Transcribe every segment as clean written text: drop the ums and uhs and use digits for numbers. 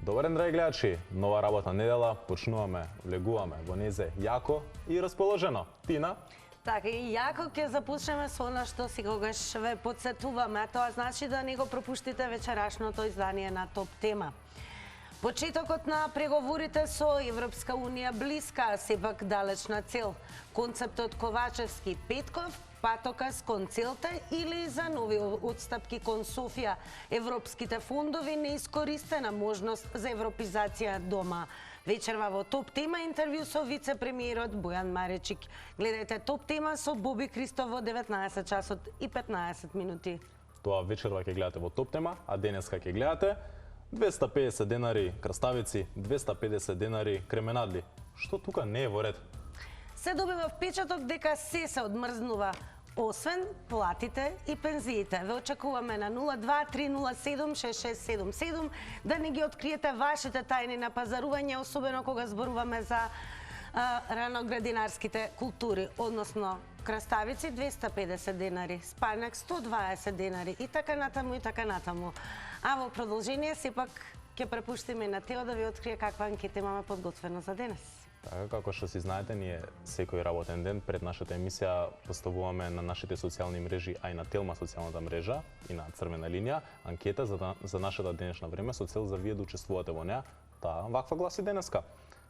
Добар ден, драги гледачи! Нова работна недела, почнуваме, влегуваме во незе јако и расположено. Тина? Така и јако ќе започнеме со она што секогаш ве потсетуваме, тоа значи да не го пропуштите вечерашното издание на Топ тема. Почетокот на преговорите со Европска Унија блиска, а сепак далечна цел. Концептот Ковачевски Петков, патокас кон целта или за нови отстапки кон Софија. Европските фондови неискористена можност за европизација дома. Вечерва во Топ тема интервју со вице-премиерот Бојан Маречик. Гледајте Топ тема со Боби Христов во 19 часот и 15 минути. Тоа вечерва ќе гледате во Топ тема, а денеска ќе гледате 250 денари краставици, 250 денари кременадли. Што тука не е во ред? Се добива впечаток дека се одмрзнува, освен платите и пензиите. Ве очекуваме на 02-307-6677 да не ги откриете вашите тајни на пазарување, особено кога зборуваме за раноградинарските култури, односно краставици 250 денари, спајнак 120 денари и така натаму и така натаму. А во продолжение сепак ќе препуштиме на Тео да ви открие каква анкета имаме подготвена за денес. Така, како што си знаете, ние секој работен ден пред нашата емисија поставуваме на нашите социјални мрежи, а и на Телма социјалната мрежа и на Црвена линија, анкета за нашата денешна време со цел за вие да учествувате во неа. Таа ваква гласи денеска.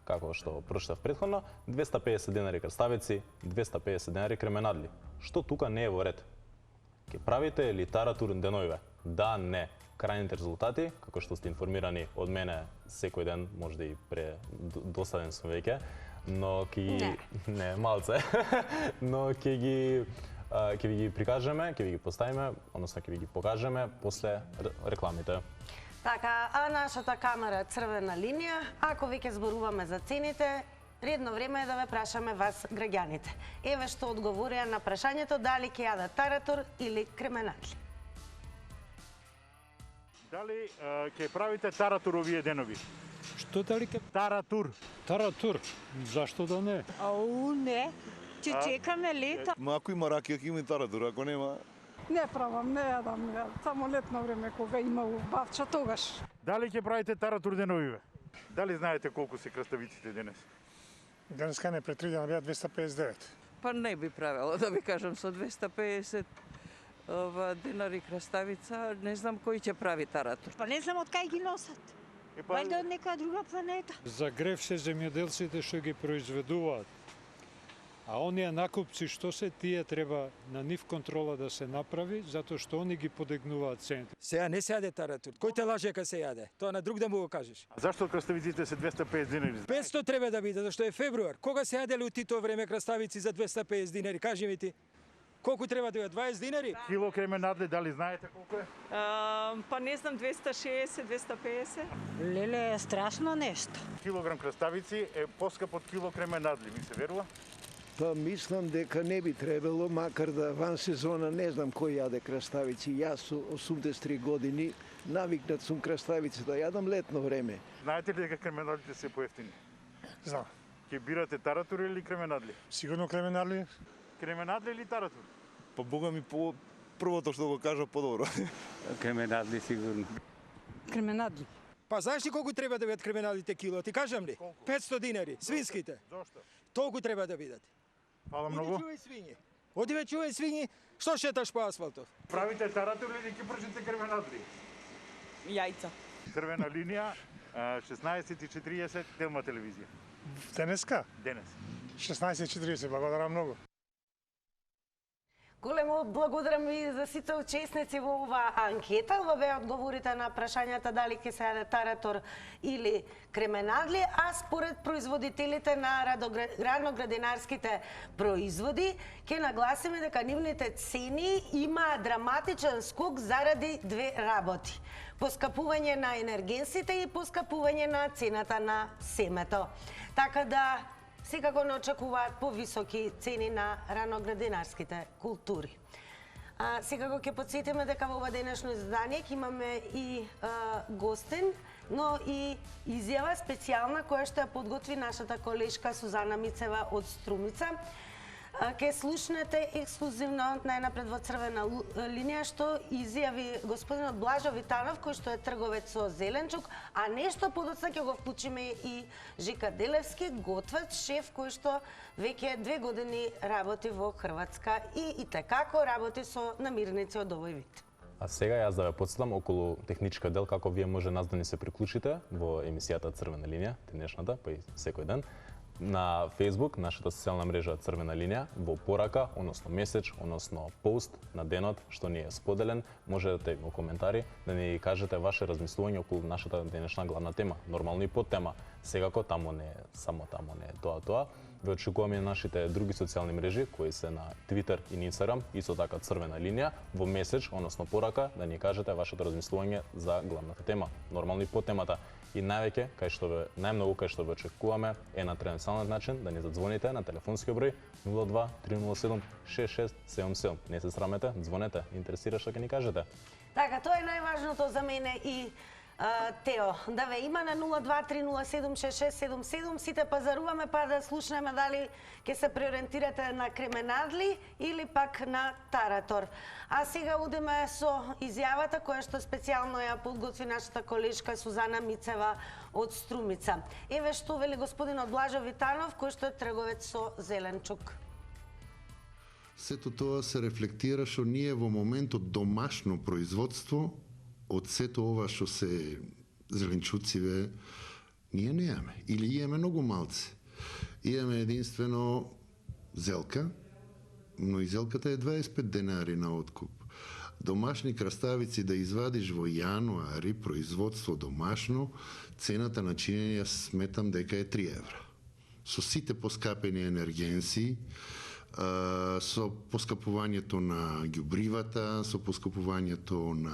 Како што прочитав претходно, 250 денари краставици, 250 денари кременадли. Што тука не е во ред? Ке правите литератур деновиве? Да, не. Крајните резултати, како што сте информирани од мене секој ден, можда и досаден сум веќе, но ќе ги не малце, но ќе ви ги прикажеме, ќе ви ги поставиме, односно ќе ви ги покажеме после рекламите. Така, а нашата камера Црвена линија, ако веќе зборуваме за цените, редно време е да ве прашаме вас граѓаните. Еве што одговорија на прашањето дали ќе јадат таратур или кременадли. Дали ќе правите таратур овие денови? Што дали ќе Таратур. таратур? Зашто да не? Ау, не. Ќе чекаме лето. Ма ако има ракија, ќе има и таратур, ако нема... Не правам, не јадам, само летно време кога има бавча тогаш. Дали ќе правите таратур деновиве? Дали знаете колку се краставиците денес? Денеска не предвидено беа 259. Па не би правила, да ви кажам, со 250 денари краставица, не знам кој ќе прави таратур. Па не знам од кај ги носат. Вајде од нека друга планета. За грев се земјоделците што ги произведуваат. А оние накупци што се тие треба на нив контрола да се направи, затоа што они ги подигнуваат цените. Сега не се јаде таратур. Кој те лаже кога се јаде? Тоа на друг да му го кажеш. А зашто краставиците се 250 денари? 500 треба да биде, зашто е февруар. Кога се јаделе у тито време краставици за 250 динари? Кажи ми ти. Колку треба да ја 20 динари? Кило кременадли, дали знаете колку е? Па не знам, 260, 250. Леле, е страшно нешто. Килограм краставици е поскап од кило кременадли, ми се верува? Па мислам дека не би требало, макар да ван сезона не знам кој јаде краставици. Јас со 83 години навикнат сум краставици да јадам летно време. Знаете ли дека кременадлите се поевтини? Знам. Ќе бирате таратур или кременадли? Сигурно кременадли? Кременадли или таратур? Па бога ми по првото што го кажа подобро. Кременадли сигурно. Кременадли. Па знаеш ли колку треба да бидат кременадлите кило? Ти кажам ли? 500 динари, свинските. Зошто? Толку треба да бидат. Фала Оди многу. чувај свињи. Оди ве чувај свињи. Што шеташ по асфалтов? Правите таратур или ќе пржите кременадли? Јајца. Црвена линија, 16:40, Телма телевизија. Денеска? Денес. 16:40, благодарам многу. Големо благодарам и за сите учесници во оваа анкета. Ова беа одговорите на прашањата дали ќе се јаде таратур или кременадли, а според производителите на раноградинарските производи, ќе нагласиме дека нивните цени имаат драматичен скок заради две работи. Поскапување на енергенсите и поскапување на цената на семето. Така да секако не очекуваат повисоки цени на раноградинарските култури. Секако ќе подсетиме дека во ова денешно издание ќе имаме и гостин, но и изјава специјална која што ја подготви нашата колешка Сузана Мицева од Струмица. Ке слушнете ексклузивно најнапред во црвена линија што изјави господинот Блажо Витанов, кој што е трговец со зеленчук, а нешто подоцна ќе го вклучиме и Жика Делевски, готвач, шеф кој што веќе 2 години работи во Хрватска и итекако работи со намирници од овој вид. А сега јас да ве подсетам околу техничка дел како вие може нас да ни се приклучите во емисијата Црвена линија, денешната, па и секој ден. На Facebook, нашата социјална мрежа Црвена линија, во порака, односно меседж, односно пост на денот што ни е споделен, можете во коментари да ни кажете ваше размислување околу нашата денешна главна тема, нормално и подтема. Секако таму не е само таму не е тоа. Ве очекуваме на нашите други социјални мрежи кои се на Twitter и Instagram, исто така Црвена линија, во меседж, односно порака да ни кажете вашето размислување за главната тема, нормално и подтемата. И најмногу кај што ве очекуваме е на традиционален начин да ни задзвоните на телефонски број 02 307 6677. Не се срамете, звонете, интересира што ќе ни кажете. Така, тоа е најважното за мене и Тео, да ве има на 02-307-6677, сите пазаруваме па да слушнеме дали ќе се преориентирате на Кременадли или пак на Таратор. А сега удиме со изјавата која што специјално ја подготви нашата колешка Сузана Мицева од Струмица. Еве што вели господинот Блажо Витанов, кој што е трговец со зеленчук. Сето тоа се рефлектира што ние во моментот домашно производство од сето ова што се зеленчуциве, ние неаме. Или имаме многу малце. Имаме единствено зелка, но и зелката е 25 денари на откуп. Домашни краставици да извадиш во јануари, производство домашно, цената на чинење сметам дека е 3 евра. Со сите поскапени енергенси, со поскапувањето на ѓубривата, со поскапувањето на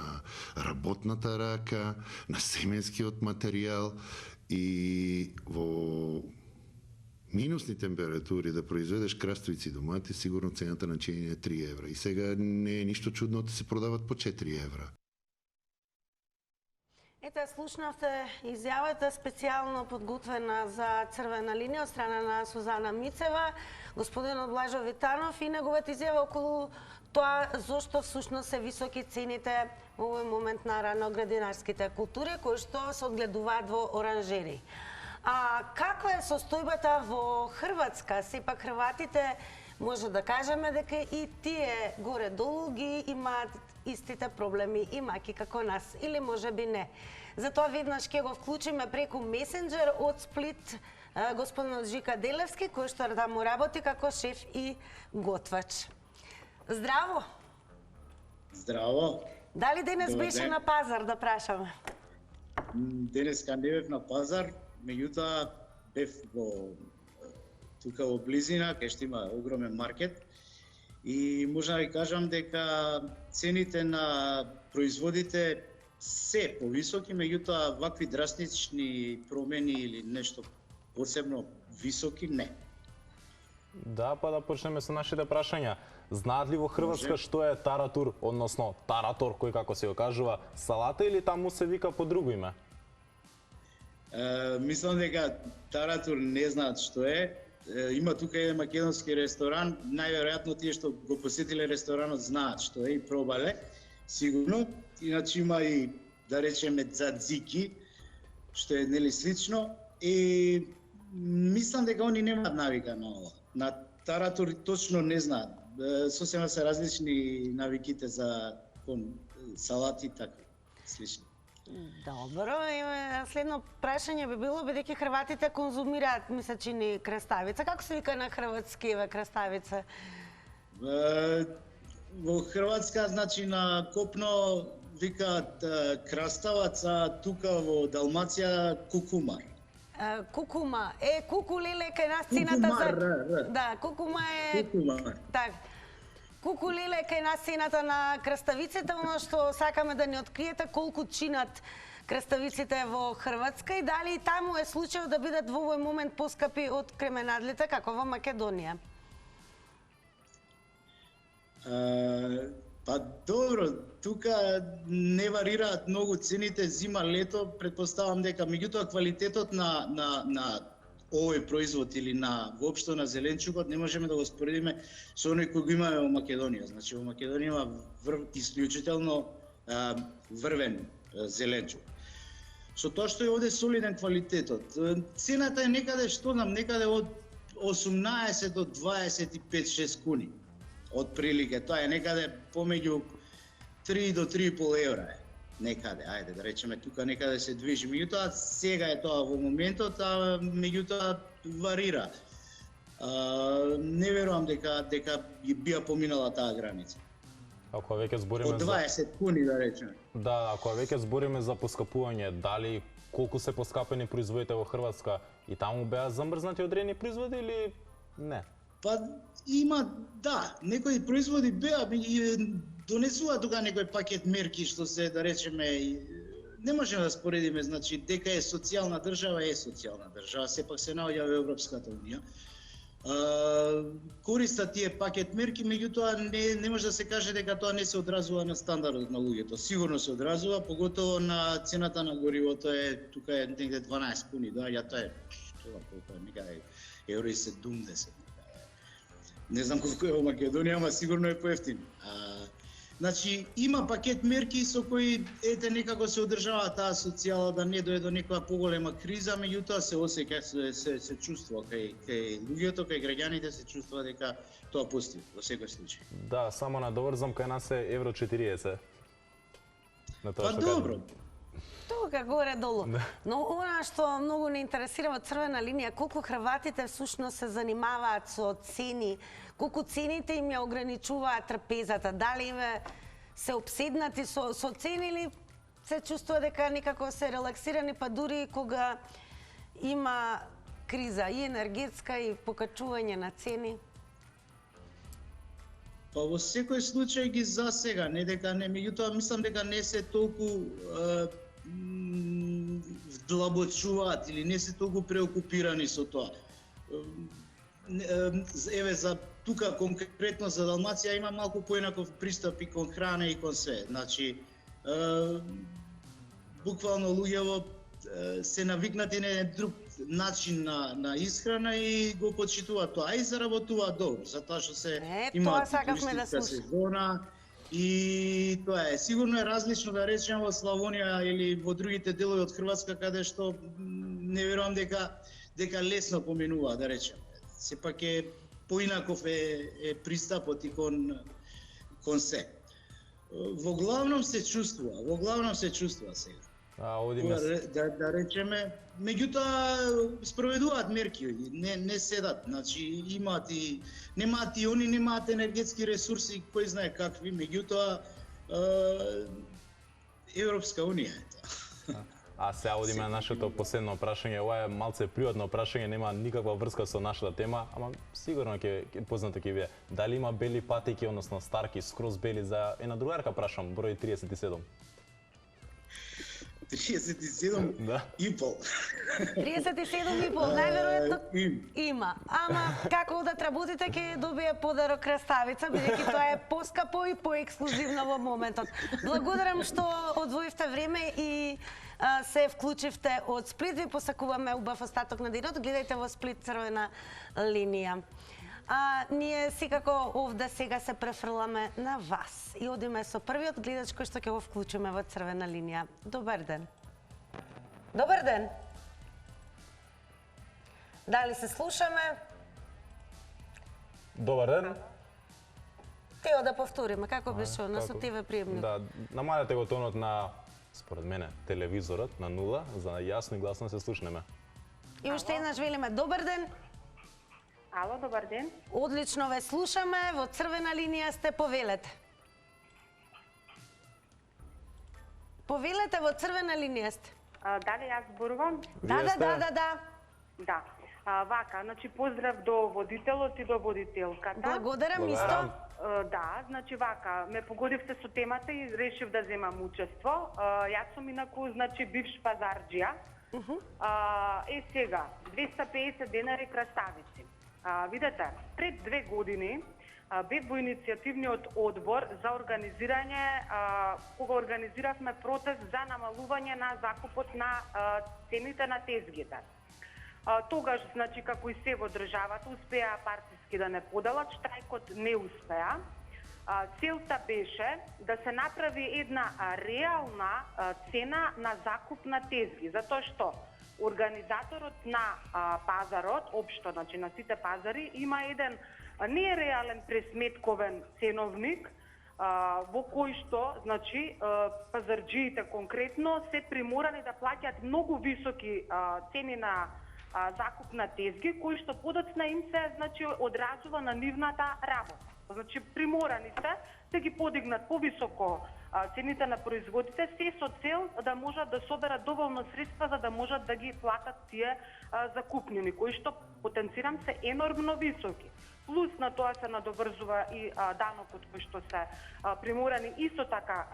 работната рака, на семенскиот материјал и во минусни температури да произведеш краставици домати, сигурно цената на чинење е 3 евра. И сега не е ништо чудно да се продават по 4 евра. Ете, слушнавте изјавата специјално подготвена за Црвена линија од страна на Сузана Мицева, господинот Блажо Витанов и неговата изјава околу тоа зошто всушност се високи цените во овој момент на раноградинарските култури кои што се одгледуваат во оранжери. А каква е состојбата во Хрватска? Сепак хрватите може да кажеме дека и тие горе-долу ги имаат истите проблеми и маки како нас, или може би не. Затоа веднаш ќе го вклучиме преку месенџер од Сплит господинот Жика Делевски, кој што таму работи како шеф и готвач. Здраво! Здраво! Дали денес беше на пазар, да прашаме? Денеска не бев на пазар, меѓутоа бев тука во близина, кај што има огромен маркет. И може да ви кажам дека цените на производите се повисоки, меѓутоа вакви драстични промени или нешто посебно високи не. Да, па да почнеме со нашите прашања. Знаат ли во Хрватска што е таратур, односно таратор, кој како се го кажува, салата или таму се вика по друго име? Мислам дека таратур не знаат што е. Има тука еден македонски ресторан, најверојатно тие што го посетиле ресторанот знаат што е и пробале, сигурно. Иначе има и, да речеме, дзадзики, што е нели слично. И мислам дека они немаат навика на ова. На таратур точно не знаат. Сосема се различни навиките за салати и така, слично. Добро, следно прашање би било, бидејќи хрватите конзумираат мисечини краставица. Како се вика на хрватски краставица? Во Хрватска, значи на копно викаат краставац, а тука во Далмација кукумар. Кукума. Кукулиле кај нас цената за... Да, кукума е... Кукумар. Так. Кукулиле кај нас цената на краставиците, оно што сакаме да ни откриете колку чинат краставиците во Хрватска и дали и таму е случај да бидат во овој момент поскапи од кременадлите како во Македонија? Па добро, тука не варираат многу цените зима, лето, претпоставам дека меѓутоа квалитетот на овој производ или на воопшто на зеленчукот не можеме да го споредиме со оној кој го имаме во Македонија. Значи во Македонија има исклучително врвен зеленчук. Со тоа што е овде солиден квалитетот. Цената е некаде, што знам, некаде од 18 до 25-6 куни. Од прилike, тоа е некаде помеѓу 3 до 3,5 евра е. Некаде, ајде да речеме, тука некаде се движи. Меѓутоа, сега е тоа во моментот, а меѓутоа варира. Не верувам дека бија поминала таа граница. Ако веќе збориме од 20 куни да речеме. Да, ако веќе збориме за поскапување, дали колку се поскапени производите во Хрватска и таму беа замрзнати одредени производи или не? Па има, да, некои производи беа донесува тука некој пакет мерки што се, да речеме, не можеме да споредиме, значи дека е социјална држава, сепак се наоѓа во Европската унија. Користат тие пакет мерки, меѓутоа не може да се каже дека тоа не се одразува на стандардот на луѓето. Сигурно се одразува, поготово на цената на горивото тука е негде 12 куни, доаѓа тоа е колку е, некаде евро и 70. Не знам колку е во Македонија, ама сигурно е поевтин. Значи, има пакет мерки со кои некако се одржава таа социјала да не дојде до некоја поголема криза, меѓутоа се осеќа, се чувствува кај луѓето, кај граѓаните се чувствува дека тоа постои во секој случај. Да, само надоврзам, кај нас е евро 40. Па добро. Тука горе-долу. Но она што многу не интересира во црвена линија, колку хрватите всушност се занимаваат со цени, колку цените им ја ограничуваат трпезата, дали им се обседнати со цени или се чувствува дека некако се релаксирани, па дури кога има криза и енергетска и покачување на цени? Па во секој случај ги засега, не дека не, меѓутоа мислам дека не се толку вдлабочуваат или не се толку преокупирани со тоа. Еве за тука конкретно за Далмација има малку поинаков пристап и кон храна и кон све. Значи буквално луѓето се навикнати на еден друг начин на исхрана и го почитуваат тоа и заработуваат добро, затоа што се има туристичка сезона. И тоа е, сигурно е различно да речеме во Славонија или во другите делови од Хрватска каде што не верувам дека лесно поминува, да речеме. Сепак е поинаков е пристапот и кон се. Во главном се чувствува сега. Да речеме, меѓутоа спроведуваат мерки, не седат, значи немаат и они немаат енергетски ресурси, кој знае какви, меѓутоа Европска унија е тоа. А сега одиме на нашето последно прашање, ова е малце приватно прашање, нема никаква врска со нашата тема, ама сигурно ќе познато ќе биде. Дали има бели патеки, односно старки, скроз бели за една другарка прашам, број 37? 37 и пол. 37 и пол, најверојатно има. Ама како да работите ќе добие подарок краставица, бидејќи тоа е поскапо и поексклузивно во моментот. Благодарам што одвоивте време и се вклучивте од Сплит. Ви посакуваме убав остаток на денот. Гледајте во Сплит црвена линија. Ние секако овде сега се префрламе на вас и одиме со првиот гледач кој што ќе го вклучиме во црвена линија. Добар ден. Добар ден. Дали се слушаме? Добар ден. Тео да повториме, како беше на со ТВ приемник? Да, намалете го тонот на, според мене, телевизорот на 0, за јасно и гласно се слушнеме. И уште еднаш велиме добар ден. Ало, добар ден. Одлично ве слушаме, во црвена линија сте, повелете. Повелете, во црвена линија сте. Дали јас зборувам? Да. Вака, значи поздрав до водителот и до водителката. Благодарам исто. Да, значи вака, ме погодивте со темата и решив да земам учество. Јас сум инаку, значи, бивш пазарџија. Сега, 250 денари краставици. Видете, пред 2 години бев во иницијативниот одбор за организирање, кога организиравме протест за намалување на закупот на цените на тезгите. Тогаш, значи, како и се во државата, успеа партиски да не поделат, штрајкот не успеа. Целта беше да се направи една реална цена на закуп на тезги, затоа што организаторот на пазарот, општо, значи на сите пазари, има еден нереален пресметковен ценовник, во кој што, значи, пазарджиите конкретно се приморани да плаќаат многу високи цени на закуп на тезги, кои што подоцна им се, значи, одразува на нивната работа. Значи, приморани се да ги подигнат повисоко цените на производите, се со цел да можат да соберат доволно средства за да можат да ги платат тие закупнини, кои што, потенцирам, се енормно високи. Плюс на тоа се надоврзува и данокот кој што се приморани исто така,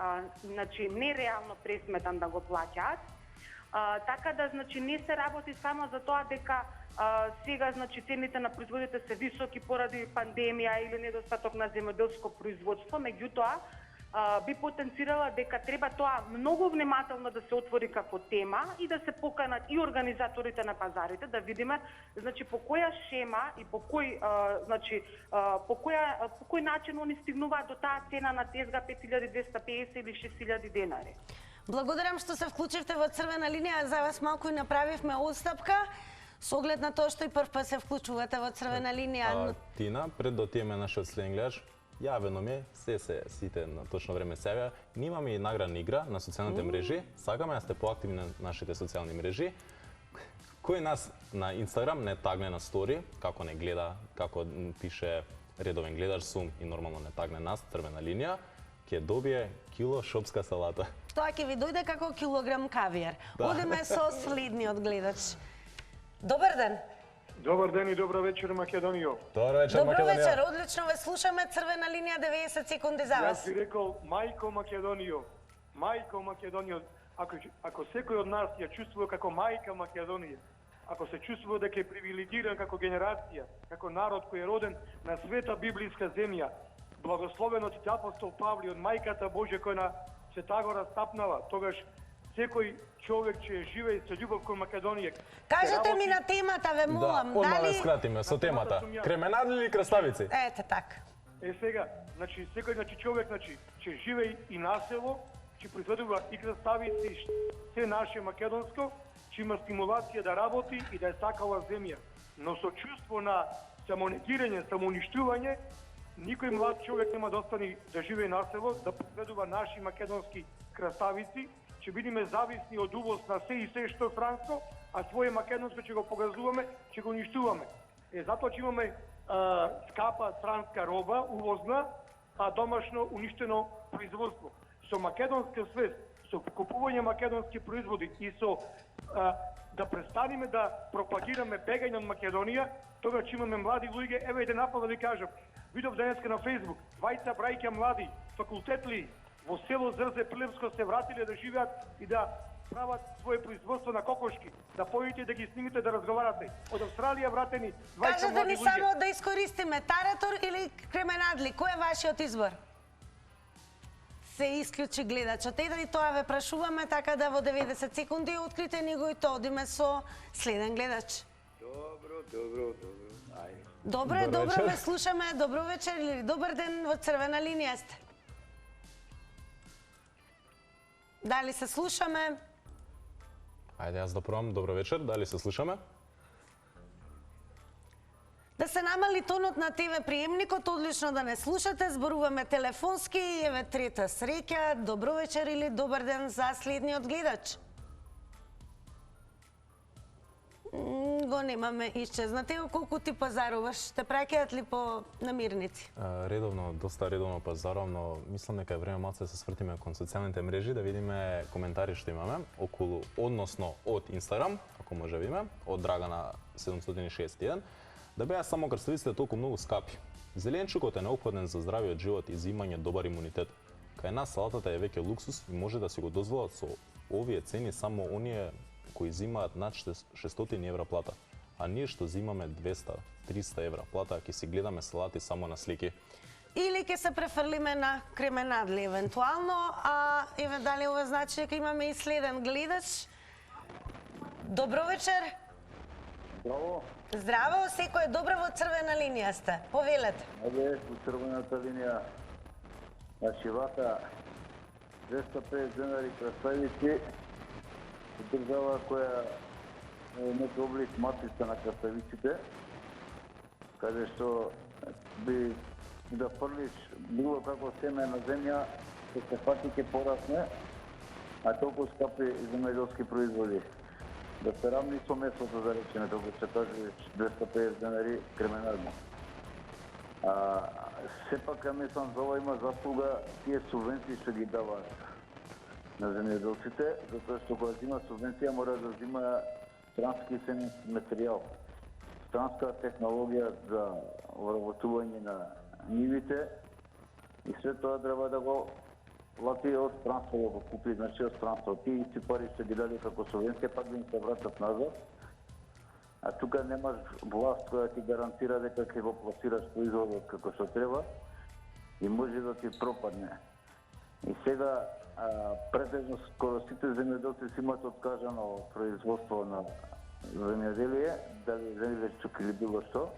значи, нереално пресметан да го плаќаат. Така да, значи, не се работи само за тоа дека сега, значи, цените на производите се високи поради пандемија или недостаток на земјоделско производство, меѓутоа би потенцирала дека треба тоа многу внимателно да се отвори како тема и да се поканат и организаторите на пазарите, да видиме, значи, по која шема и по кој, значи, по кој начин они стигнуваат до таа цена на тезга 5250 или 6000 денари. Благодарам што се вклучивте во Црвена линија, за вас малку и направивме отстапка. Со оглед на тоа што и прв пат се вклучувате во Црвена линија. Тина, пред да отиеме нашиот следен гледач, јавено ми сите на точно време сега. Ние имаме и наградна игра на социјалните мрежи. Сакаме да сте поактивни на нашите социјални мрежи. Кој нас на Инстаграм не тагне на стори, како не гледа, како пише редовен гледач сум и нормално не тагне нас, Црвена линија, ќе добие кило шопска салата. Тоа ќе ви дојде како килограм кавијар. Одиме со следниот гледач. Добар ден. Добар ден и добро вечер, Македонијо. Добро вечер, Македонија. Добро вечер, одлично ве слушаме. Црвена линија, 90 секунди за вас. Јас би рекол, мајко Македонијо, мајко Македонијо, ако секој од нас ја чувствува како мајка Македонија, ако се чувствува дека е привилегиран како генерација, како народ кој е роден на света библиска земја, благословен од апостол Павле, од мајката Божја која на Светагора стапнала, тогаш секој човек че живее со љубов кон Македонија. Кажете ми на темата, ве молам. Да, одма ве скратиме со темата. Кременадли или краставици? Ете така. Сега, значи секој човек че живее и на село, че произведува и краставици, се наше македонско, че има стимулација да работи и да е сакала земја. Но со чувство на самонегирање, самоуништување, никој млад човек нема да остане да живее на село, да произведува наши македонски краставици, ќе бидеме зависни од увоз на се и се што странско, а своје македонско ќе го погазуваме, ќе го уништуваме. Затоа ќе имаме скапа странска роба, увозна, а домашно уништено производство. Со македонска свест, со купување македонски производи и со да престанеме да пропагираме бегање од Македонија, тога ќе имаме млади луѓе. Еве еден апел да ви кажам. Видов денеска на Фејсбук, двајца брајќа млади, факултетли во село Зрзе Прилепско се вратиле да живеат и да прават своје производство на кокошки, да појдете да ги снимите, да разговарате. Од Австралија вратени двајца млади луѓе. Кажете ни само да искористиме таратор или кременадли, кој е вашиот избор? Се исклучи гледачот. Еден и тоа ве прашуваме, така да во 90 секунди открите ни го и тоа. Одиме со следен гледач. Добро. Добро ве слушаме. Добро вечер или добар ден, во Црвена линија сте. Дали се слушаме? Ајде, јас да пробам. Добро вечер, дали се слушаме? Да се намали тонот на ТВ приемникот, одлично да не слушате, зборуваме телефонски, еве трета среќа, добро вечер или добар ден за следниот гледач. Го немаме, исчезнате. Колку ти пазаруваш? Те праќаат ли по намирници? Редовно, доста редовно пазарувам, но мислам дека е време малце да се свртиме кон социјалните мрежи, да видиме коментари што имаме околу, односно од Инстаграм, ако може видиме, од Драгана 761, да беа само краставиците толку многу скапи. Зеленчукот е неопходен за здравиот живот и за имање добар имунитет. Кај нас салатата е веќе луксус и може да си го дозволат со овие цени само оние кои зимаат над 600 евра плата, а ние што зимаме 200-300 евра плата, ќе си гледаме салати само на слики. Или ќе се префрлиме на кременадли евентуално, а еве дали ова значи дека имаме и следен гледач. Добро вечер. Здраво. Здраво, секој е добро, во црвена линија сте. Повелете. Ајде, во црвената линија. Значи, вака 250 денари краставици, држава која е некој облик матрица на краставиците, каде што би да фрлиш било како семе на земја, ќе се фати ќе порасне, а толку скапи земјоделски производи. Да се равни со месото, да речеме, толку се каже 250 денари кременарно. Сепак, мислам, за ова има заслуга тие субвенции што ги даваат на земјоделците, затоа што кога зима субвенција мора да зима странски семенски материјал, странска технологија за вработување на нивите и све тоа треба да го плати од странство, да го купи, значи од странство. Тие исти пари што ги дали како субвенција, пак да им се вратат назад. А тука немаш власт која ти гарантира дека ќе го пласираш производот како што треба и може да ти пропадне. И сега претежно скоро сите земјоделци си имаат откажано производство на земјоделие, дали земјоделчук или било што.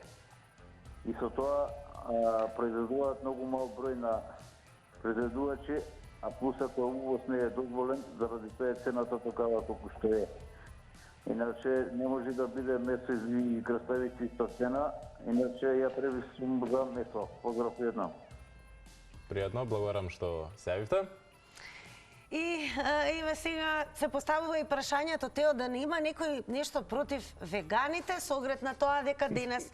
И со тоа произведуваат многу мал број на произведувачи, а плюс ако увоз не е дозволен, заради тоа е цената такава колку што е. Иначе не може да биде месо и краставици иста цена, иначе ја превисувам за месо. Поздрав едно. Пријатно, благодарам што се јавивте. И еве сега се поставува и прашањето Тео да не има некој нешто против веганите со оглед на тоа дека денес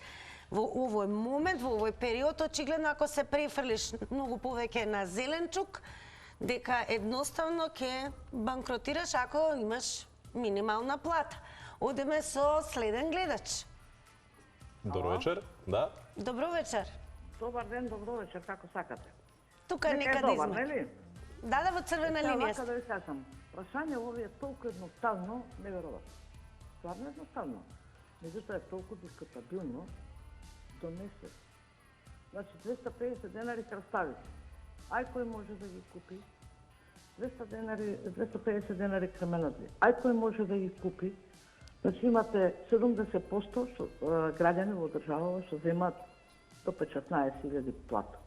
во овој момент, во овој период, очигледно ако се префрлиш многу повеќе на зеленчук, дека едноставно ќе банкротираш ако имаш минимална плата. Одеме со следен гледач. Добро вечер, да. Добро вечер. Добар ден, добро вечер, како сакате. Тука некаде измеѓу. Да, во црвена линија. Вака да ви кажам, прашање ово е толку едноставно, неверојатно. Стварно едноставно. Меѓутоа е толку дискутабилно до месец. Значи 250 денари краставици. Ај кој може да ги купи? 250 денари кременадли. Ај кој може да ги купи? Значи имате 70% што граѓани во државава што земаат до 15.000 плата.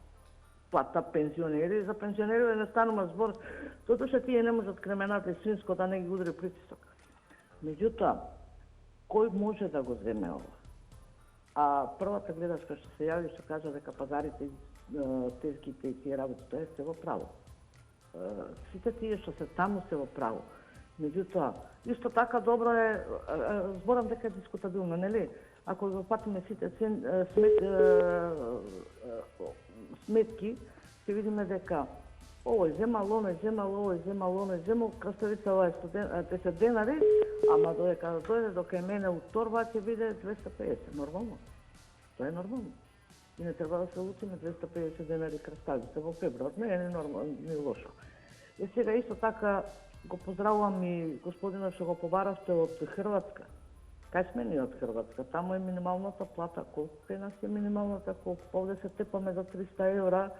Плата пензионери, за пензионери не станува збор, затоа што тие не можат кременадли свинско да не ги удри притисок. Меѓутоа, кој може да го земе ова? А првата гледачка што се јави што кажа дека пазарите, тезгите и тие работи, тоа е се во право. Сите тие што се таму се во право. Меѓутоа, исто така добро е, зборам дека е дискутабилно, нели? Ако го патиме сите сметки, ќе видиме дека овој земал, оној земал, овој земал, оној земал, краставица ова е 10 денари, ама додека дојде до кај мене у торба ќе биде 250, нормално. Тоа е нормално. И не треба да се лутиме 250 денари краставица во февруар, не е нормално, не е лошо. И сега исто така го поздравувам и господина што го побаравте од Хрватска. Кај сме ние од Хрватска? Таму е минималната плата. Колку кај нас е минималната? Колку овде се тепаме за 300 евра,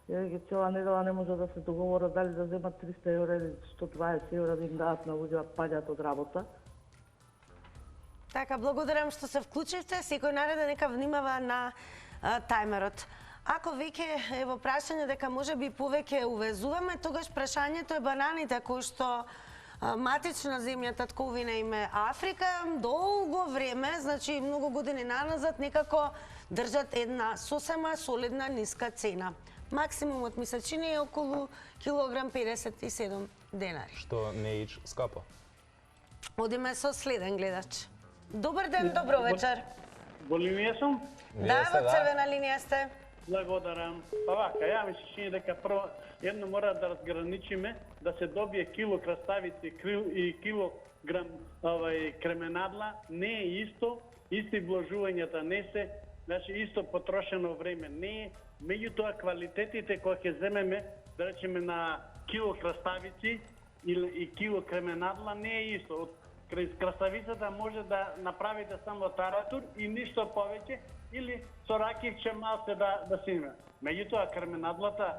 и цела недела не може да се договорат дали да земат 300 евра или 120 евра да им дадат на луѓе паѓат од работа. Така, благодарам што се вклучивте. Секој нареден нека внимава на тајмерот. Ако веќе е во прашање дека може би повеќе увезуваме, тогаш прашањето е бананите кои што матична земја татковина им е Африка, долго време, значи многу години наназад, некако држат една сосема солидна ниска цена. Максимумот месечини е околу килограм 57 денари. Што не е ич скапо. Одиме со следен гледач. Добар ден, добро вечер. Во линија сум? Да, во црвена линија сте. Благодарам. Па вака, ја ми се чини дека прво едно мора да разграничиме да се добие кило краставици и килограм кременадла не е исто, исти вложувањата не се, значи исто потрошено време не е, меѓутоа квалитетите кои ќе земеме, да речеме на кило краставици и кило кременадла не е исто. Од краставицата може да направите само таратур и ништо повеќе, или со ракивче малце да се има. Меѓутоа, кременадлата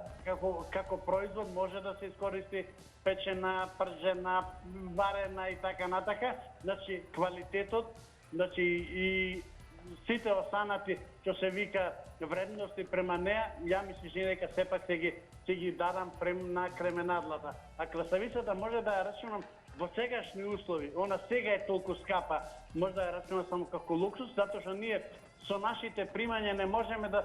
како производ може да се искористи печена, пржена, варена и така натака. Значи, квалитетот значи и сите останати што се вика вредности према неа, ја мислиш дека сепак ќе ги дадам на кременадлата. А краставицата може да ја рачунам во сегашни услови. Она сега е толку скапа, може да ја рачунам само како луксус, затоа што ние со нашите примања не можеме да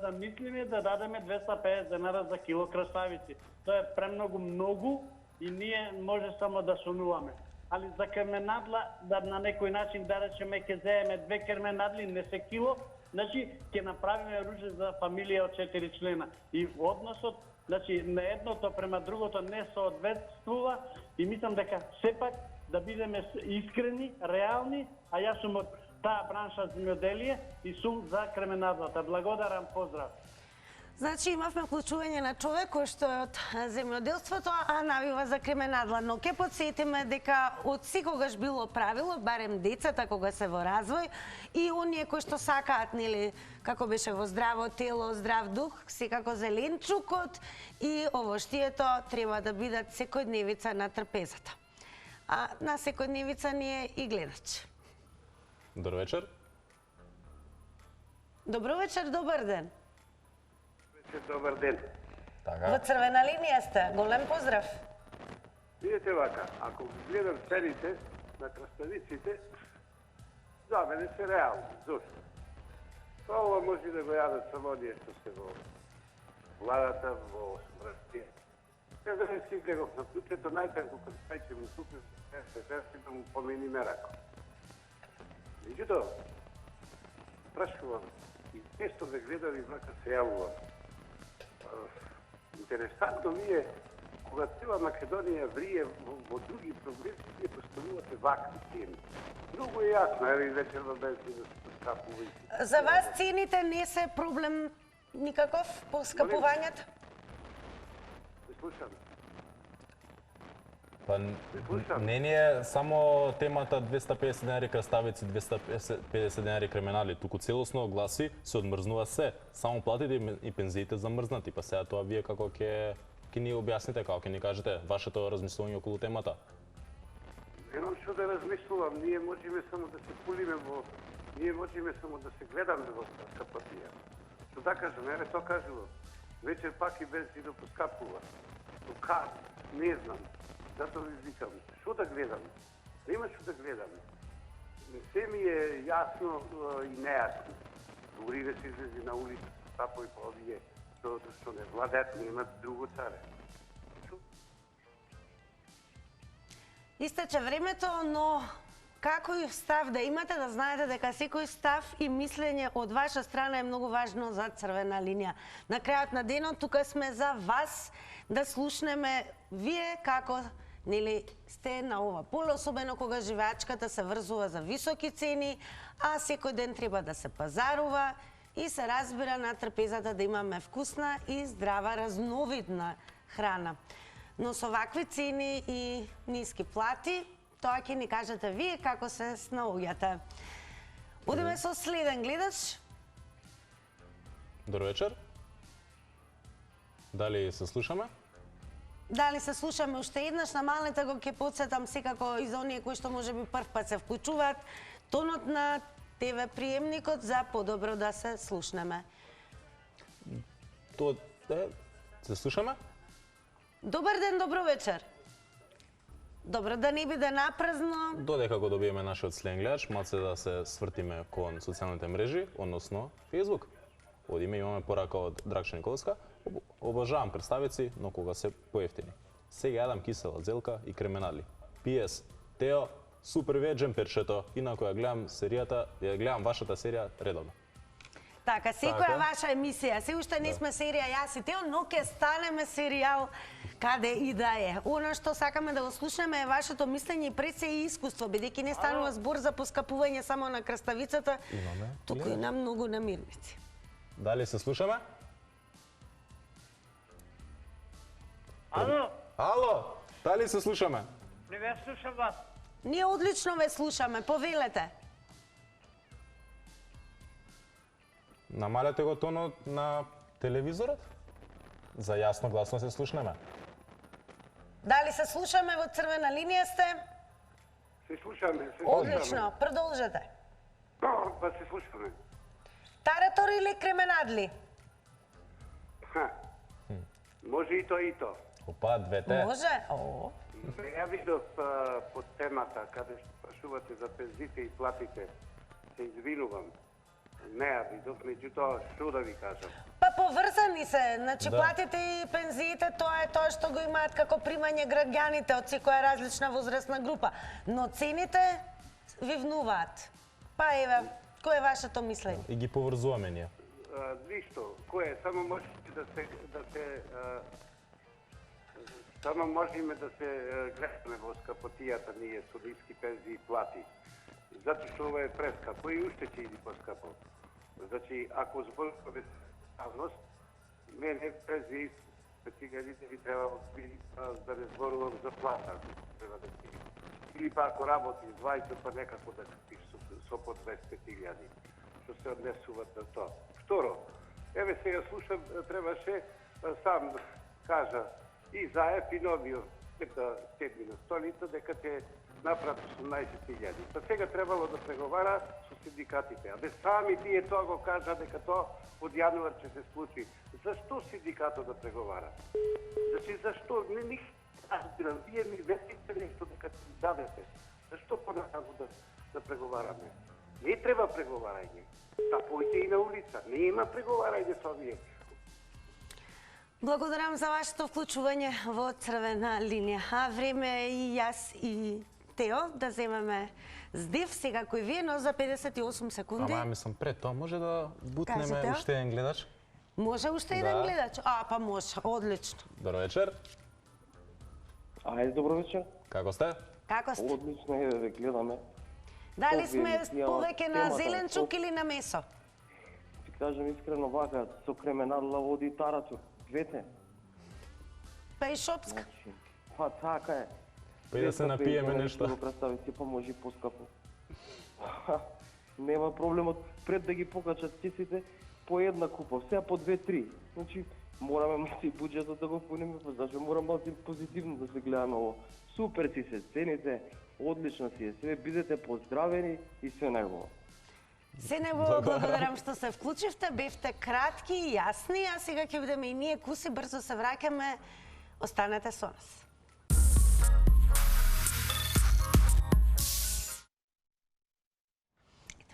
замислиме да дадеме 250 денари за кило краставици. Тоа е премногу многу и ние може само да сонуваме. Али за кременадла, да на некој начин да речеме ќе земеме 2 кременадли, не се кило, значи ќе направиме ручек за фамилија од 4 члена. И односот, значи на едното према другото не соодветствува и мислам дека сепак да бидеме искрени, реални, а јас сум од таа бранша земјоделие и сум за кременадлата. Благодарам, поздрав. Значи имавме вклучување на човек кој што е од земјоделството, а навива за кременадла. Но ќе подсетиме дека од секогаш било правило, барем децата кога се во развој, и оние кои што сакаат, нели, како беше во здраво тело, здрав дух, секако зеленчукот и овоштието треба да бидат секојдневица на трпезата. А на секојдневица ни е и гледач. Добар вечер. Добро вечер, добар ден. Добар ден. Во црвена линија сте. Голем поздрав. Видите вака, ако гледам цените на краставиците, за мене се реални. Зошто? Ова може да го јадат само оние што се во владата, во смртие. Ја да не си гледав на куќето, најтанко кога пајте му купи, се да му помени мерако. Меѓутоа, прашувам, и често ме гледам и вака се јавувам. Интересантно ми е, кога цела Македонија врие во други проблеми, вие поставувате вакви цени. Многу е јасно, ево и вечерва бензин да се поскапува. За вас цените не се проблем никаков по скапувањето? Не слушам. Па не ни е само темата 250 денари краставици, 250 денари кременали, туку целосно гласи се одмрзнува се. Само платите и пензиите замрзнати, па сега тоа вие како ќе ни објасните, како ќе ни кажете вашето размислување околу темата? Немам што да размислувам, ние можеме само да се пулиме во... Ние можеме само да се гледаме во скапатија. Што да кажем, еве тоа кажува. Вечер пак и бензинот поскапува. Кад? Не знам. Затоа ви викам, што да гледам? Нема што да гледам. Се ми е јасно и нејасно. Дори да се излези на улица, тапо и по овие, што не владеат, немат друго царе. Истече времето, но какој став да имате, да знаете дека секој став и мислење од ваша страна е многу важно за црвена линија. На крајот на денот тука сме за вас да слушнеме вие како нели сте на ова поле, особено кога живеачката се врзува за високи цени, а секој ден треба да се пазарува и се разбира на трпезата да имаме вкусна и здрава разновидна храна. Но со вакви цени и ниски плати, тоа ќе ни кажете вие како се снаоѓате. Одиме со следен гледач. Добро вечер. Дали се слушаме? Дали се слушаме уште еднаш, на малите го ќе подсетам секако и за оние кои што можеби прв пат се вклучуваат, тонот на ТВ приемникот за подобро да се слушнеме. Тоа се слушаме? Добар ден, добро вечер. Добро да не биде напразно. Додека го добиеме нашиот следен гледач, малце да се свртиме кон социјалните мрежи, односно Facebook. Одиме, имаме порака од Драгча Николска. Обожавам краставици, но кога се поевтини. Сега јадам кисела зелка и кременали. PS, Тео, супер вечен перчето, инако ја гледам серијата, ја гледам вашата серија редовно. Така, секоја ваша емисија, се уште не сме серија јас и Тео, но ќе станеме серијал каде и да е. Она што сакаме да го слушнеме е вашето мислење и пред се и искуство, бидејќи не станува збор за поскапување само на краставицата, туку и на многу намирници. Дали се слушаме? Ало? Ало, дали се слушаме? Не ве слушам вас. Ние одлично ве слушаме, повелете. Намалете го тонот на телевизорот? За јасно гласно се слушнеме. Дали се слушаме во црвена линија сте? Се слушаме, се слушаме. Одлично, продолжете. Па се слушаме. Таратор или кременадли? Може и то и то. Опа, двете. Може? О. Ја видов под темата, каде што прашувате за пензите и платите, се извинувам. Не ја видов, меѓутоа, што да ви кажам? Па поврзани се, значи Да. платите и пензиите, тоа е тоа што го имаат како примање граѓаните од секоја различна возрастна група. Но цените ви внуваат. Па еве, кој е вашето мислење? И ги поврзуваме ние. Ништо, кое, само можете само можеме да се гледаме во скапотијата ние со ниски пензии и плати. Затоа што ова е прескапо и уште ќе иди поскапо. Значи, ако зборуваме ставност, мене пензии петиганите ви треба да не зборувам за плата. Треба да ти. Или па ако работиш 20, па некако да купиш со по 200.000, што се однесуваат на тоа. Второ, еве сега слушам, требаше сам кажа и Заев и Новиот седми на столица дека ќе направат 18.000. Па сега требало да преговара со синдикатите. А сами тие тоа го кажа дека тоа од јануар ќе се случи. Зашто синдикатот да преговара? Значи, зашто? Не разбирам. Вие ми ветите нешто дека ќе ми дадете. Зашто понатаму да преговараме? Не треба преговарање. Та појте и на улица. Не има преговарање со вие. Благодарам за вашето вклучување во црвена линија. А време е и јас и Тео да земеме здив, сега кој вие, но за 58 секунди. Ама ја мислам пред тоа, може да бутнеме Кажете. уште еден гледач? Може уште еден гледач? А, па може, одлично. Добро вечер. Ајде, добро вечер. Како сте? Како сте? Одлично е да ве гледаме. Дали сме повеќе на зеленчук или на месо? Ти кажам искрено вака, со кременадла води и таратур. Двете. Па и шопска. Па така е. Па и да се напиеме нешто. Го представите, па може и поскапо. Нема проблемот. Пред да ги покачат цифрите, по една купа, сега по 2-3. Значи, мораме малци буџетот да го пуниме, па зашто морам малци позитивно да се гледаме ово. Супер си се цените, одлично си е све, бидете поздравени и све најубаво. Се не благодарам што се вклучивте, бевте кратки и јасни, а сега ќе бидеме и ние куси, брзо се враќаме, останете со нас.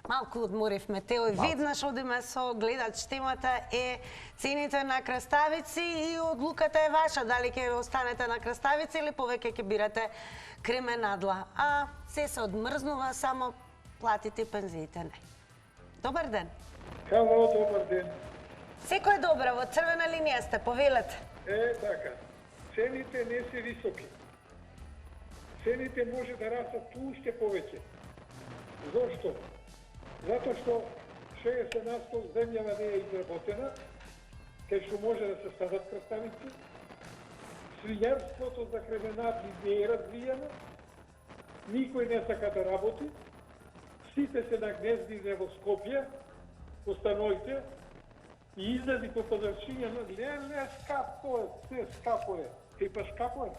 Малку одморивме, Тео, и веднаш одиме со гледач. Темата е цените на краставици и одлуката е ваша, дали ќе останете на краставици или повеќе ќе бирате кременадла. А се одмрзнува, само платите и пензиите не. Добар ден. Хало, добар ден. Секој е добро, во црвена линија сте, повелете. Така. Цените не се високи. Цените може да растат уште повеќе. Зошто? Затоа што 60% земјава не е изработена, кај што може да се садат краставици. Свињарството за кременадли не е развиено, никој не сака да работи, сите се нагнездиле во Скопје, по станоите, и излези по површина, не, скапо е, се скапо е. Кај па скапо е.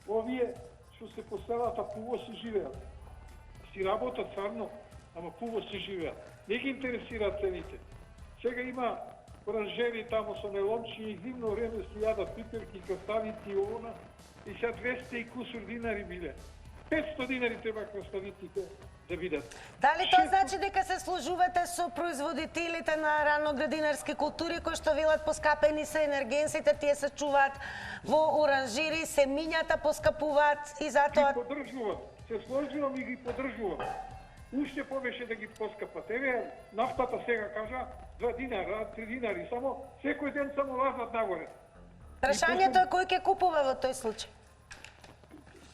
Овие што се по селата пуво си живеат. Си работат царно, ама пуво си живеат. Не ги интересираат цените. Сега има оранжери тамо со неломчи и зимно време си јадат пиперки, краставици и она, и сега 200 и кусур динари биле. 500 динари треба краставиците да бидат. Дали тоа значи дека се сложувате со производителите на раноградинарски култури кои што велат поскапени се енергенсите, тие се чуваат во оранжери, семињата поскапуваат и затоа ги поддржуват. Се сложувам и ги поддржувам. Уште повеќе да ги поскапат. Еве, нафтата сега кажа 2 динара, 3 динари, само секој ден само лазнат нагоре. Прашањето е кој ќе купува во тој случај?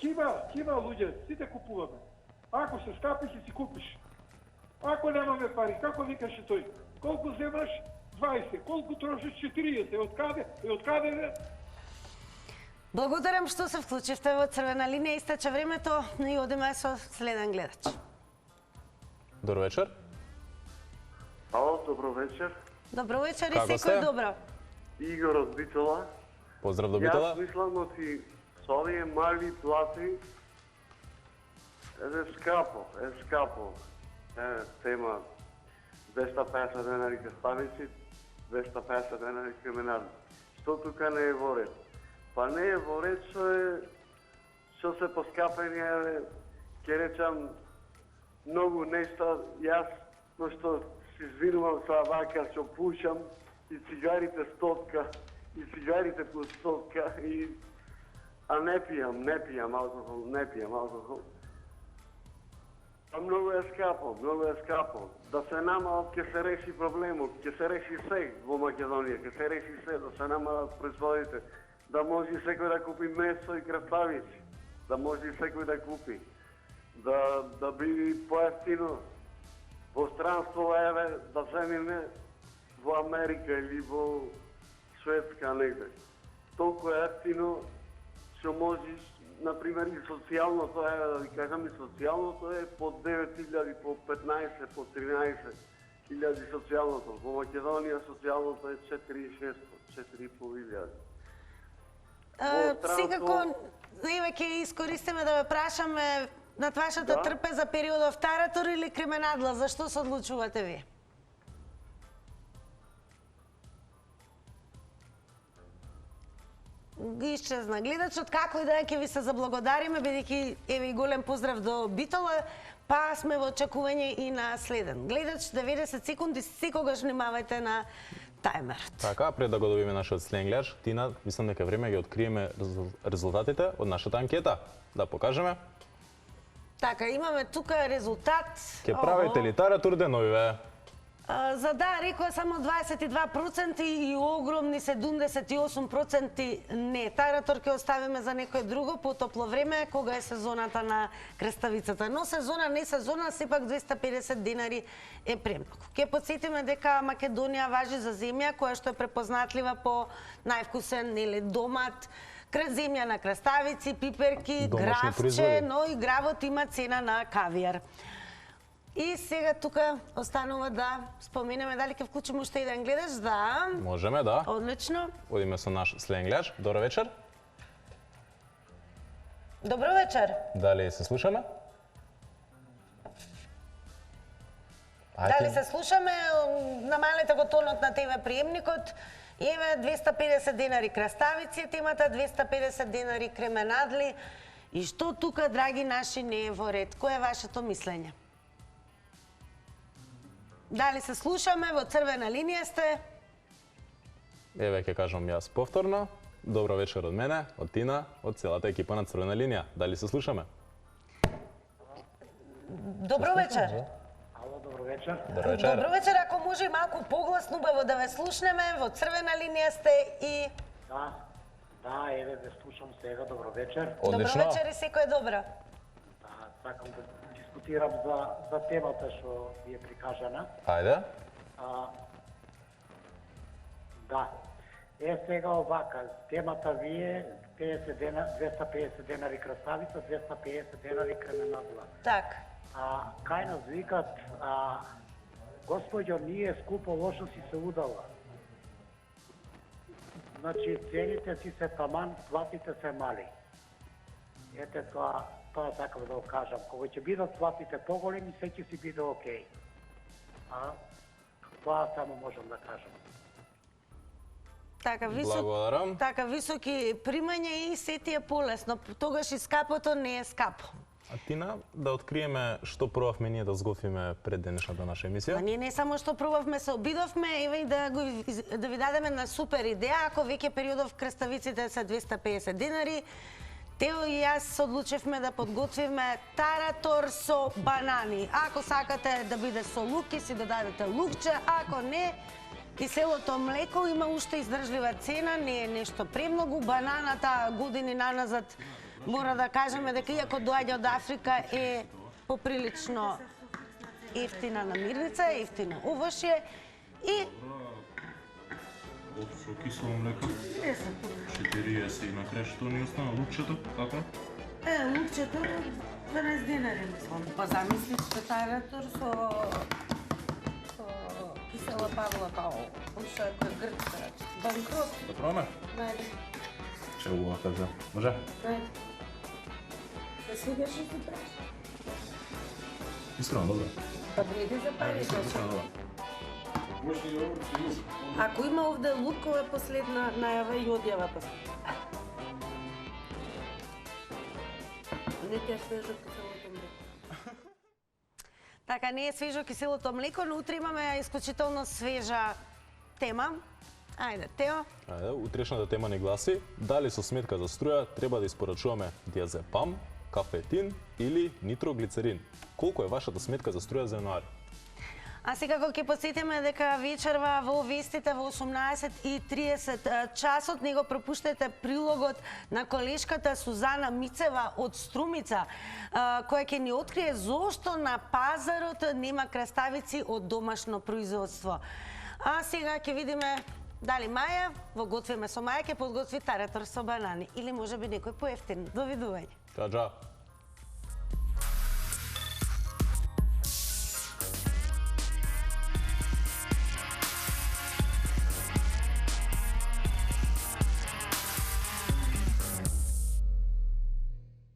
Кима луѓе, сите купуваме. Ако се скапи, ќе си купиш. Ако немаме пари, како викаше тој? Колку земаш? 20. Колку трошиш? 40. Од каде? Благодарам што се вклучивте во црвена линија, истече времето и одиме со следен гледач. Добро вечер. Ало, добро вечер. Добро вечер и Како секој сте? добро. Игор од Битола. Поздрав до Битола. Јас мислам оти со овие мали плати е скапо. тема 250 денари крставици, 250 денари кременади. Што тука не е во ред? Па не е во ред што се поскапени, ќе речам, многу нешта. Јас, што се извинувам са вака, што пушам, и цигарите стотка, и цигарите плюс стотка, а не пијам алкохол. Многу е скапо. Да се намалат, ќе се реши проблемот, ќе се реши се во Македонија, ќе се реши се, да се намалат производите, да може секој да купи месо и краставици, да може секој да купи, да биде поевтино. Во странство, еве, да земиме во Америка или во Шведска негде. Толку е ефтино, што можеш, например, и социјалното е, да ви кажам, и социјалното е по 9.000, по 15, по 13.000 социјалното. Во Македонија социјалното е 4.600, 4.500. Секако, еве ќе искористиме да ве прашаме над вашата трпеза периодов Таратор или Кременадла, зашто се одлучувате вие? Исчезна гледачот, како и да е, ќе ви се заблагодариме, бидејќи еве и голем поздрав до Битола, па сме во очекување и на следен гледач. 90 секунди, секогаш внимавајте на тајмерот. Така, пред да го добиме нашиот сленгляч, Тина, мислам дека време ги откриеме резултатите од нашата анкета. Да покажеме. Така, имаме тука резултат. Ке правите ли Таратор деновиве? За да, рекоа само 22% и огромни 78% не. Таратор ќе оставиме за некој друго потопло време, кога е сезоната на краставицата. Но сезона, не сезона, сепак 250 денари е премногу. Ке подсетиме дека Македонија важи за земја која што е препознатлива по највкусен или домат, земја на краставици, пиперки, гравче, но и гравот има цена на кавијар. И сега тука останува да споменеме дали ќе вклучиме уште еден гледач, да. Можеме, да. Одлично. Одиме со наш сленгляч. Добро вечер. Добро вечер. Дали се слушаме? Дали се слушаме? Намалете го тонот на ТВ приемникот. Еве 250 денари краставици, темата 250 денари кременадли. И што тука, драги наши, не е во ред? Кој е вашето мислење? Дали се слушаме? Во црвена линија сте? Еве ќе кажам јас повторно. Добро вечер од мене, од Тина, од целата екипа на Црвена линија. Дали се слушаме? Добро вечер. Ало, добро вечер. Добро вечер, ако може малку погласно, убаво да ве слушнеме. Во црвена линија сте и... Да, еве ве слушам сега, добро вечер. Одлично. Добро вечер и секој добро. Да, сакам да дискутирам за темата што ви е прикажана. Ајде. Да. Сега овака, темата ви е 250 денари краставица, 250 денари кременадла. Так. Кај нас викат, господјо, ние скупо лошо си се удала. Значи, цените си се таман, платите се мали. Ете тоа сакам да го кажам. Кога ќе бидат платите поголеми, се ќе си биде окей. Тоа само можам да кажам. Така високи примања и се ти е полесно. Тогаш и скапото не е скапо. А Тина, да откриеме што пробавме ние да сготвиме пред денешната наша емисија? Ние не само што пробавме, се обидовме, еве и да ви дадеме на супер идеја, ако веќе периодов краставиците се 250 денари, Тео и јас се одлучивме да подготвиме таратор со банани. Ако сакате да биде со лук, ќе си додадете лукче, ако не, киселото млеко има уште издржлива цена, не е нешто премногу. Бананата години наназад мора да кажеме дека иако доаѓа од Африка е поприлично ефтина намирница, ефтино овошје и со кисело млеко. 40 и на крај што ни остана лукчето, како? Лукчето 12 денари мислам. Па замислите таратор со кисела павла као. Уште кој грчка. Банкрот. Да пробаме? Најде. Че убава каза. Може? Најде. Да свигаш и ти праш. Искрено, добро. Па не ти запалиш, ако има овде лук, ова е последна најава и одјава последна. Не ти е свежо киселото млеко. Така, не е свежо киселото млеко, но утре имаме исклучително свежа тема. Ајде, Тео. Ајде, утрешната тема ни гласи: дали со сметка за струја треба да испорачуваме диазепам, кафетин или нитроглицерин? Колку е вашата сметка за струја за јануари? А сега кога ќе посетиме дека вечерва во вестите во 18:30 часот, не го пропуштете прилогот на колешката Сузана Мицева од Струмица, која ќе ни открие зошто на пазарот нема краставици од домашно производство. А сега ќе видиме дали Маја во Готвиме со Маја ќе подготви таратор со банани или можеби некој поевтин. Довидување. Чао.